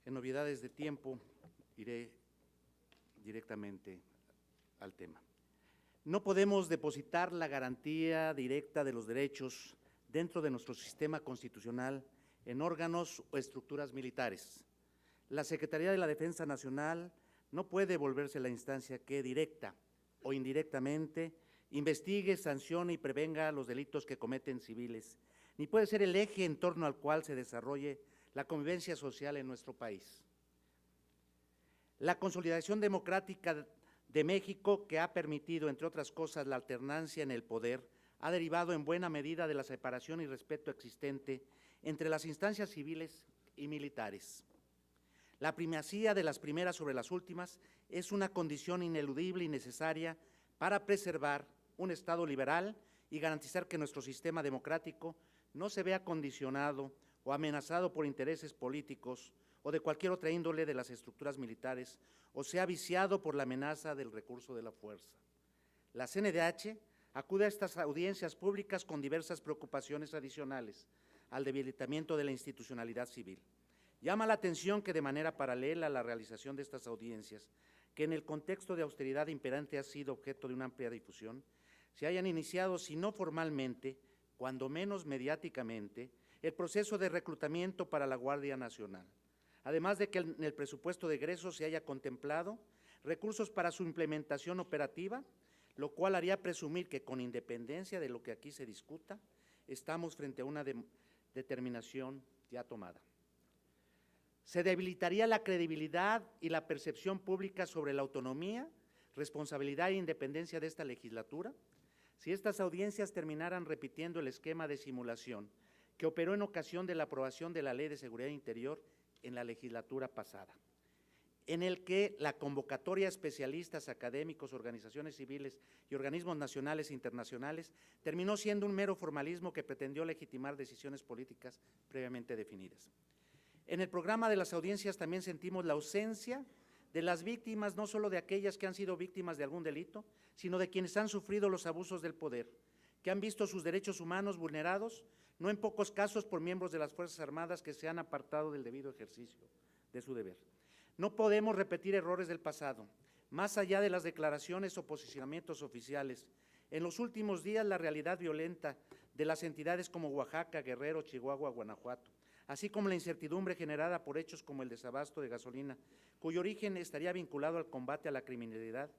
En novedades de tiempo, iré directamente al tema. No podemos depositar la garantía directa de los derechos dentro de nuestro sistema constitucional en órganos o estructuras militares. La Secretaría de la Defensa Nacional no puede volverse la instancia que directa o indirectamente investigue, sancione y prevenga los delitos que cometen civiles, ni puede ser el eje en torno al cual se desarrolle la convivencia social en nuestro país. La consolidación democrática de México, que ha permitido, entre otras cosas, la alternancia en el poder, ha derivado en buena medida de la separación y respeto existente entre las instancias civiles y militares. La primacía de las primeras sobre las últimas es una condición ineludible y necesaria para preservar un Estado liberal y garantizar que nuestro sistema democrático no se vea condicionado o amenazado por intereses políticos o de cualquier otra índole de las estructuras militares, o sea viciado por la amenaza del recurso de la fuerza. La CNDH acude a estas audiencias públicas con diversas preocupaciones adicionales al debilitamiento de la institucionalidad civil. Llama la atención que de manera paralela a la realización de estas audiencias, que en el contexto de austeridad imperante ha sido objeto de una amplia difusión, se hayan iniciado, si no formalmente, cuando menos mediáticamente, el proceso de reclutamiento para la Guardia Nacional. Además de que en el presupuesto de egresos se haya contemplado recursos para su implementación operativa, lo cual haría presumir que, con independencia de lo que aquí se discuta, estamos frente a una determinación ya tomada. Se debilitaría la credibilidad y la percepción pública sobre la autonomía, responsabilidad e independencia de esta legislatura si estas audiencias terminaran repitiendo el esquema de simulación que operó en ocasión de la aprobación de la Ley de Seguridad Interior en la legislatura pasada, en el que la convocatoria a especialistas, académicos, organizaciones civiles y organismos nacionales e internacionales terminó siendo un mero formalismo que pretendió legitimar decisiones políticas previamente definidas. En el programa de las audiencias también sentimos la ausencia de las víctimas, no solo de aquellas que han sido víctimas de algún delito, sino de quienes han sufrido los abusos del poder, que han visto sus derechos humanos vulnerados, no en pocos casos por miembros de las Fuerzas Armadas que se han apartado del debido ejercicio de su deber. No podemos repetir errores del pasado, más allá de las declaraciones o posicionamientos oficiales. En los últimos días, la realidad violenta de las entidades como Oaxaca, Guerrero, Chihuahua, Guanajuato, así como la incertidumbre generada por hechos como el desabasto de gasolina, cuyo origen estaría vinculado al combate a la criminalidad,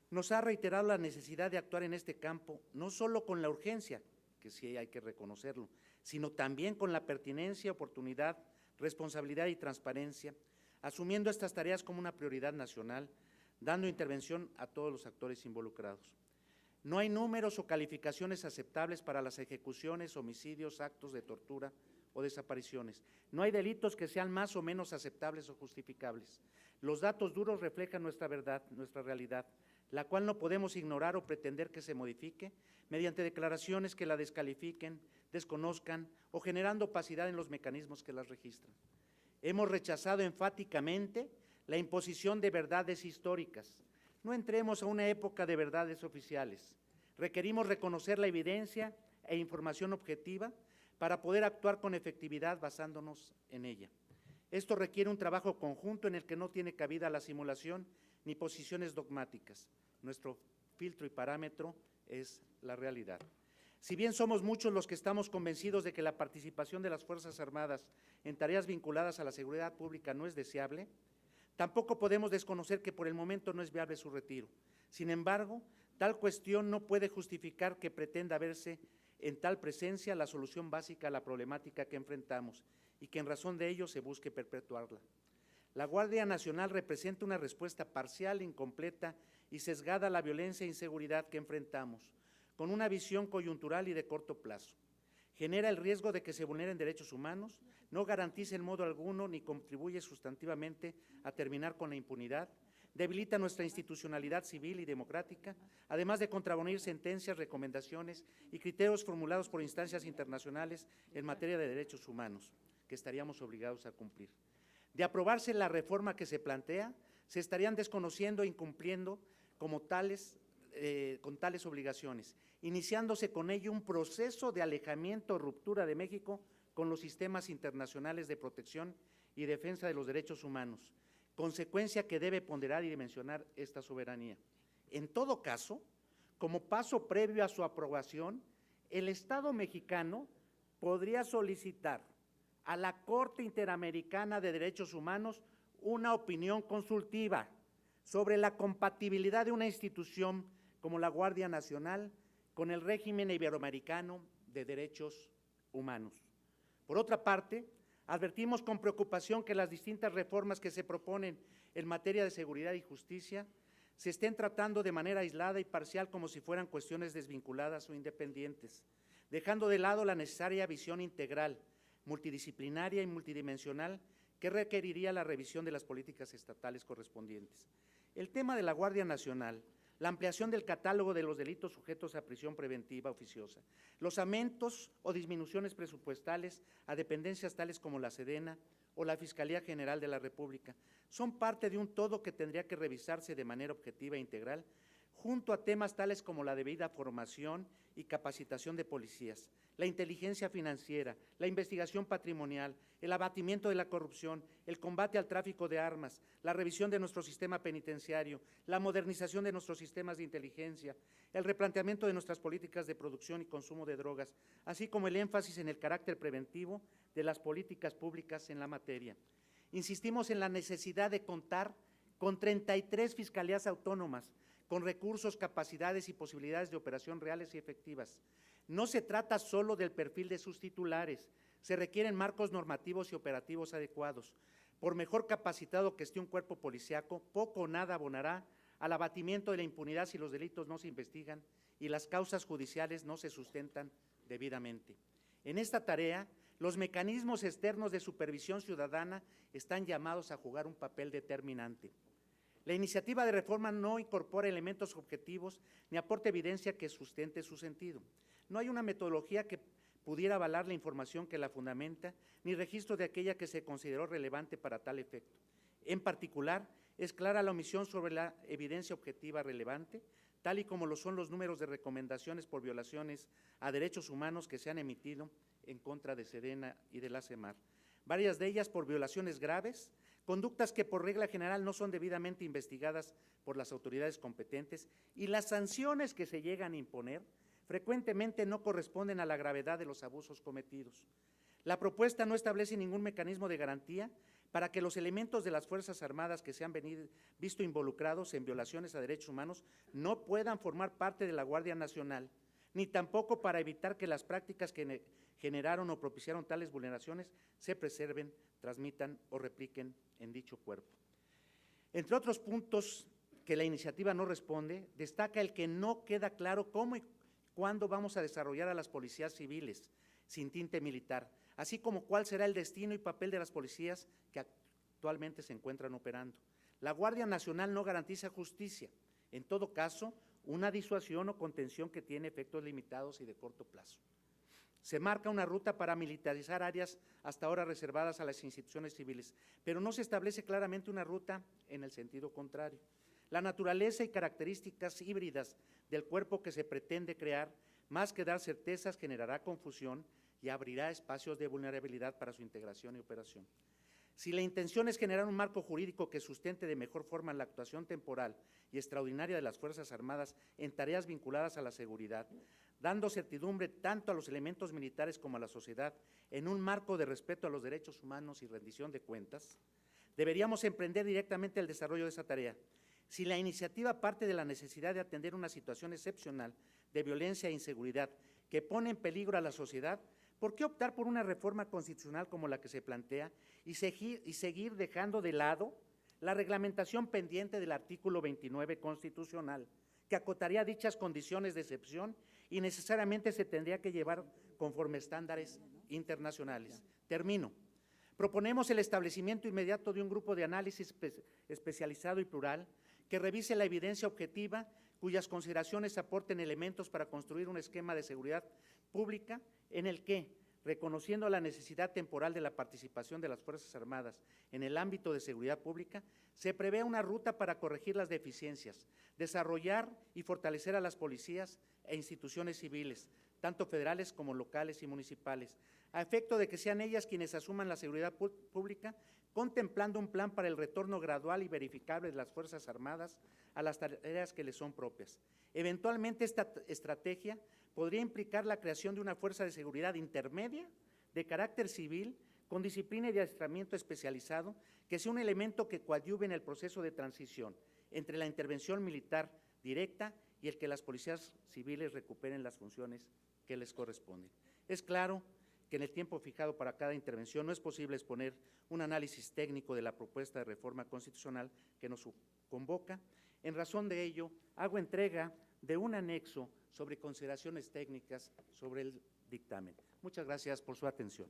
nos ha reiterado la necesidad de actuar en este campo, no solo con la urgencia, que sí hay que reconocerlo, sino también con la pertinencia, oportunidad, responsabilidad y transparencia, asumiendo estas tareas como una prioridad nacional, dando intervención a todos los actores involucrados. No hay números o calificaciones aceptables para las ejecuciones, homicidios, actos de tortura o desapariciones. No hay delitos que sean más o menos aceptables o justificables. Los datos duros reflejan nuestra verdad, nuestra realidad, la cual no podemos ignorar o pretender que se modifique mediante declaraciones que la descalifiquen, desconozcan o generando opacidad en los mecanismos que las registran. Hemos rechazado enfáticamente la imposición de verdades históricas. No entremos a una época de verdades oficiales. Requerimos reconocer la evidencia e información objetiva para poder actuar con efectividad basándonos en ella. Esto requiere un trabajo conjunto en el que no tiene cabida la simulación ni posiciones dogmáticas. Nuestro filtro y parámetro es la realidad. Si bien somos muchos los que estamos convencidos de que la participación de las Fuerzas Armadas en tareas vinculadas a la seguridad pública no es deseable, tampoco podemos desconocer que por el momento no es viable su retiro. Sin embargo, tal cuestión no puede justificar que pretenda verse en tal presencia la solución básica a la problemática que enfrentamos y que en razón de ello se busque perpetuarla. La Guardia Nacional representa una respuesta parcial, incompleta y sesgada a la violencia e inseguridad que enfrentamos, con una visión coyuntural y de corto plazo. Genera el riesgo de que se vulneren derechos humanos, no garantiza en modo alguno ni contribuye sustantivamente a terminar con la impunidad, debilita nuestra institucionalidad civil y democrática, además de contravenir sentencias, recomendaciones y criterios formulados por instancias internacionales en materia de derechos humanos, que estaríamos obligados a cumplir. De aprobarse la reforma que se plantea, se estarían desconociendo e incumpliendo con tales obligaciones, iniciándose con ello un proceso de alejamiento o ruptura de México con los sistemas internacionales de protección y defensa de los derechos humanos, consecuencia que debe ponderar y dimensionar esta soberanía. En todo caso, como paso previo a su aprobación, el Estado mexicano podría solicitar a la Corte Interamericana de Derechos Humanos una opinión consultiva sobre la compatibilidad de una institución como la Guardia Nacional con el régimen iberoamericano de derechos humanos. Por otra parte, advertimos con preocupación que las distintas reformas que se proponen en materia de seguridad y justicia se estén tratando de manera aislada y parcial como si fueran cuestiones desvinculadas o independientes, dejando de lado la necesaria visión integral, multidisciplinaria y multidimensional que requeriría la revisión de las políticas estatales correspondientes. El tema de la Guardia Nacional, la ampliación del catálogo de los delitos sujetos a prisión preventiva oficiosa, los aumentos o disminuciones presupuestales a dependencias tales como la Sedena o la Fiscalía General de la República, son parte de un todo que tendría que revisarse de manera objetiva e integral, junto a temas tales como la debida formación y capacitación de policías, la inteligencia financiera, la investigación patrimonial, el abatimiento de la corrupción, el combate al tráfico de armas, la revisión de nuestro sistema penitenciario, la modernización de nuestros sistemas de inteligencia, el replanteamiento de nuestras políticas de producción y consumo de drogas, así como el énfasis en el carácter preventivo de las políticas públicas en la materia. Insistimos en la necesidad de contar con 33 fiscalías autónomas, con recursos, capacidades y posibilidades de operación reales y efectivas. No se trata solo del perfil de sus titulares, se requieren marcos normativos y operativos adecuados. Por mejor capacitado que esté un cuerpo policiaco, poco o nada abonará al abatimiento de la impunidad si los delitos no se investigan y las causas judiciales no se sustentan debidamente. En esta tarea, los mecanismos externos de supervisión ciudadana están llamados a jugar un papel determinante. La iniciativa de reforma no incorpora elementos objetivos ni aporta evidencia que sustente su sentido. No hay una metodología que pudiera avalar la información que la fundamenta, ni registro de aquella que se consideró relevante para tal efecto. En particular, es clara la omisión sobre la evidencia objetiva relevante, tal y como lo son los números de recomendaciones por violaciones a derechos humanos que se han emitido en contra de Sedena y de la CEMAR. Varias de ellas por violaciones graves, conductas que por regla general no son debidamente investigadas por las autoridades competentes y las sanciones que se llegan a imponer frecuentemente no corresponden a la gravedad de los abusos cometidos. La propuesta no establece ningún mecanismo de garantía para que los elementos de las Fuerzas Armadas que se han visto involucrados en violaciones a derechos humanos no puedan formar parte de la Guardia Nacional, ni tampoco para evitar que las prácticas que generaron o propiciaron tales vulneraciones se preserven, transmitan o repliquen en dicho cuerpo. Entre otros puntos que la iniciativa no responde, destaca el que no queda claro cómo y cuándo vamos a desarrollar a las policías civiles sin tinte militar, así como cuál será el destino y papel de las policías que actualmente se encuentran operando. La Guardia Nacional no garantiza justicia, en todo caso, una disuasión o contención que tiene efectos limitados y de corto plazo. Se marca una ruta para militarizar áreas hasta ahora reservadas a las instituciones civiles, pero no se establece claramente una ruta en el sentido contrario. La naturaleza y características híbridas del cuerpo que se pretende crear, más que dar certezas, generará confusión y abrirá espacios de vulnerabilidad para su integración y operación. Si la intención es generar un marco jurídico que sustente de mejor forma la actuación temporal y extraordinaria de las Fuerzas Armadas en tareas vinculadas a la seguridad, dando certidumbre tanto a los elementos militares como a la sociedad en un marco de respeto a los derechos humanos y rendición de cuentas, deberíamos emprender directamente el desarrollo de esa tarea. Si la iniciativa parte de la necesidad de atender una situación excepcional de violencia e inseguridad que pone en peligro a la sociedad, ¿por qué optar por una reforma constitucional como la que se plantea y seguir dejando de lado la reglamentación pendiente del artículo 29 constitucional, que acotaría dichas condiciones de excepción y necesariamente se tendría que llevar conforme estándares internacionales? Termino. Proponemos el establecimiento inmediato de un grupo de análisis especializado y plural que revise la evidencia objetiva, cuyas consideraciones aporten elementos para construir un esquema de seguridad pública en el que, reconociendo la necesidad temporal de la participación de las Fuerzas Armadas en el ámbito de seguridad pública, se prevé una ruta para corregir las deficiencias, desarrollar y fortalecer a las policías e instituciones civiles, tanto federales como locales y municipales, a efecto de que sean ellas quienes asuman la seguridad pública, contemplando un plan para el retorno gradual y verificable de las Fuerzas Armadas a las tareas que les son propias. Eventualmente, esta estrategia podría implicar la creación de una fuerza de seguridad intermedia de carácter civil, con disciplina y adiestramiento especializado, que sea un elemento que coadyuve en el proceso de transición entre la intervención militar directa y el que las policías civiles recuperen las funciones que les corresponden. Es claro que en el tiempo fijado para cada intervención no es posible exponer un análisis técnico de la propuesta de reforma constitucional que nos convoca. En razón de ello, hago entrega de un anexo sobre consideraciones técnicas sobre el dictamen. Muchas gracias por su atención.